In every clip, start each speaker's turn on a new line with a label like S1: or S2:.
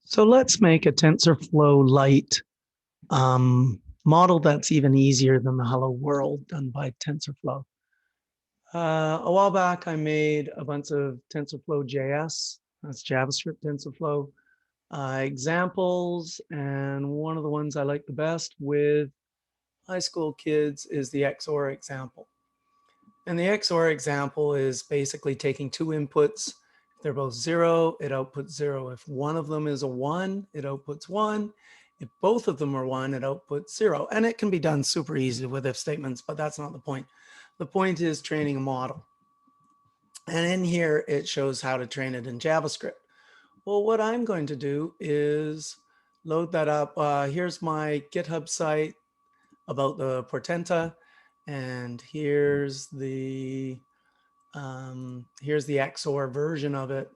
S1: So let's make a TensorflowLite model that's even easier than the Hello World done by TensorFlow. A while back, I made a bunch of TensorFlow.js, that's JavaScript TensorFlow examples. And one of the ones I like the best with high school kids is the xOr example. And the xOr example is basically taking two inputs. If they're both 0, it outputs 0. If one of them is a 1, it outputs 1. If both of them are 1, it outputs 0. And it can be done super easily with if statements, but that's not the point. The point is training a model. And in here, it shows how to train it in JavaScript. Well, what I'm going to do is load that up. Here's my GitHub site about the Portenta. And here's the xOr version of it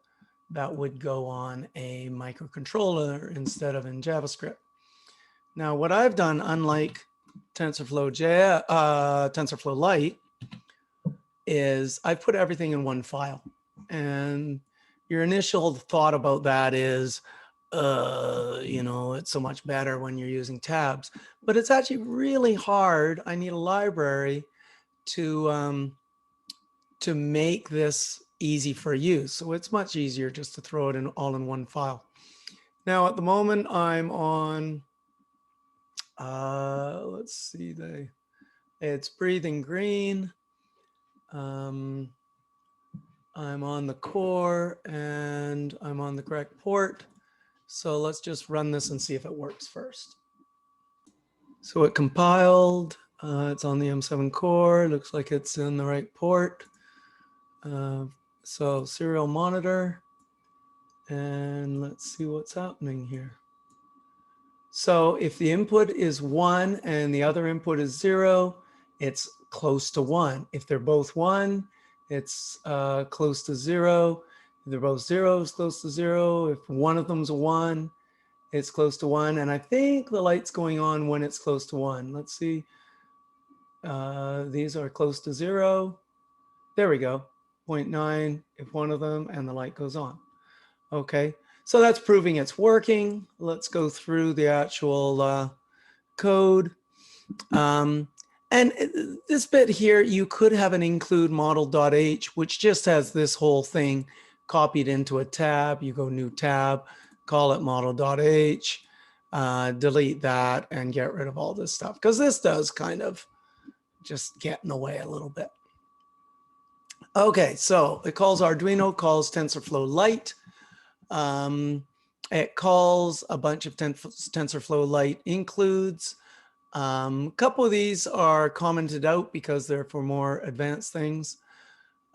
S1: that would go on a microcontroller instead of in JavaScript. Now, what I've done, unlike TensorflowLite, is I've put everything in one file. And your initial thought about that is, it's so much better when you're using tabs. But it's actually really hard. I need a library to make this easy for use. So it's much easier just to throw it in all in one file. Now at the moment I'm on, let's see, it's breathing green. I'm on the core and I'm on the correct port. So let's just run this and see if it works first. So it compiled, it's on the M7 core, looks like it's in the right port. So serial monitor, and let's see what's happening here. So if the input is 1 and the other input is 0, it's close to 1. If they're both 1, it's close to 0. If they're both 0, it's close to 0. If one of them's a 1, it's close to 1. And I think the light's going on when it's close to 1. Let's see. These are close to 0. There we go. 0.9 if one of them, and the light goes on. Okay, so that's proving it's working. Let's go through the actual code. And this bit here, you could have an include model.h, which just has this whole thing copied into a tab. You go new tab, call it model.h, delete that, and get rid of all this stuff, because this does kind of just get in the way a little bit. Okay, so it calls Arduino, calls TensorflowLite. It calls a bunch of TensorflowLite includes. A couple of these are commented out because they're for more advanced things.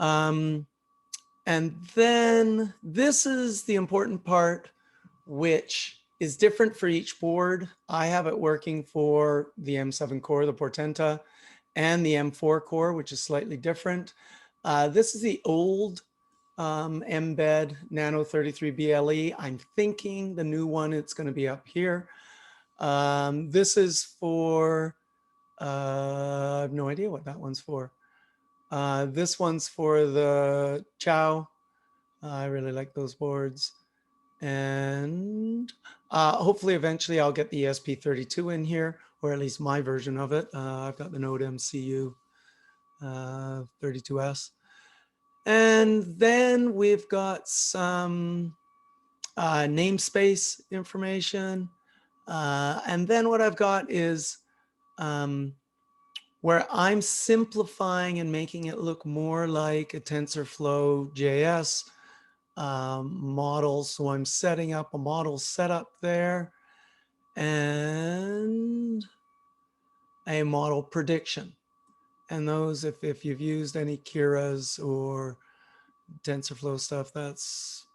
S1: And then this is the important part, which is different for each board. I have it working for the M7 core, the Portenta, and the M4 core, which is slightly different. This is the old embed Nano 33 BLE. I'm thinking the new one, it's going to be up here. This is for, I have no idea what that one's for. This one's for the Chow. I really like those boards. And hopefully eventually I'll get the ESP32 in here, or at least my version of it. I've got the Node MCU 32S. And then we've got some namespace information. And then what I've got is where I'm simplifying and making it look more like a TensorflowJS model. So I'm setting up a model setup there and a model prediction. And those, if you've used any Keras or TensorFlow stuff, that's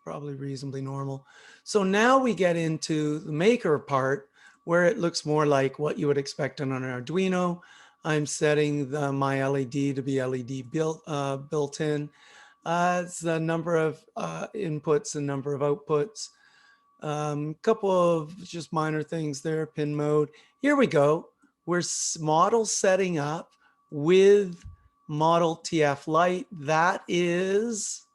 S1: probably reasonably normal. So now we get into the maker part where it looks more like what you would expect on an Arduino. I'm setting my LED to be LED built in. It's the number of inputs and number of outputs. Couple of just minor things there, pin mode. Here we go. We're model setting up with model TF-Lite. That is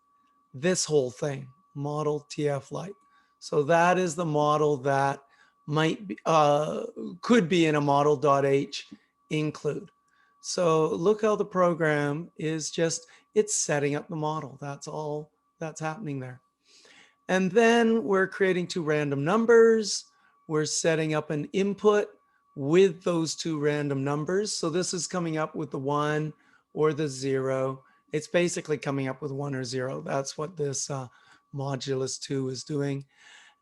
S1: this whole thing, model TF-Lite. So that is the model that might be, could be in a model.h include. So look how the program is just, it's setting up the model. That's all that's happening there. And then we're creating two random numbers. We're setting up an input with those two random numbers. So this is coming up with the 1 or the 0. It's basically coming up with 1 or 0. That's what this modulus 2 is doing.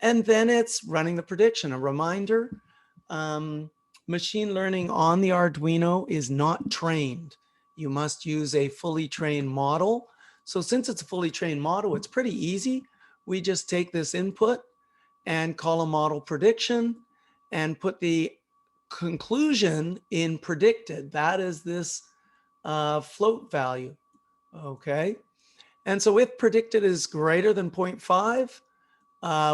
S1: And then it's running the prediction. A reminder, machine learning on the Arduino is not trained. You must use a fully trained model. So since it's a fully trained model, it's pretty easy. We just take this input and call a model prediction and put the conclusion in predicted. That is this float value, okay? And so if predicted is greater than 0.5,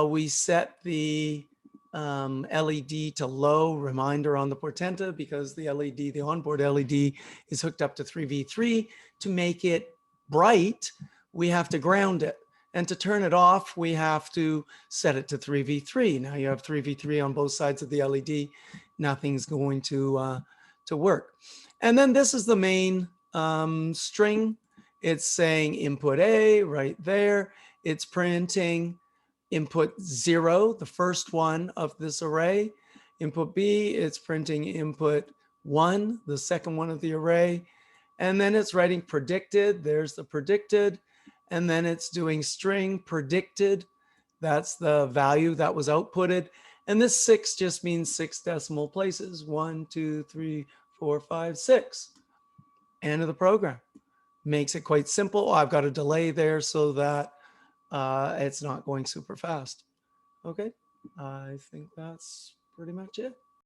S1: we set the LED to low, reminder on the Portenta, because the LED, the onboard LED is hooked up to 3v3. To make it bright, we have to ground it. And to turn it off, we have to set it to 3v3. Now you have 3v3 on both sides of the LED. Nothing's going to work. And then this is the main string. It's saying input A right there. It's printing input 0, the first one of this array. Input B, it's printing input 1, the second one of the array. And then it's writing predicted. There's the predicted. And then it's doing string predicted. That's the value that was outputted. And this 6 just means 6 decimal places. 1, 2, 3, 4, 5, 6. End of the program. Makes it quite simple. I've got a delay there so that it's not going super fast. Okay, I think that's pretty much it.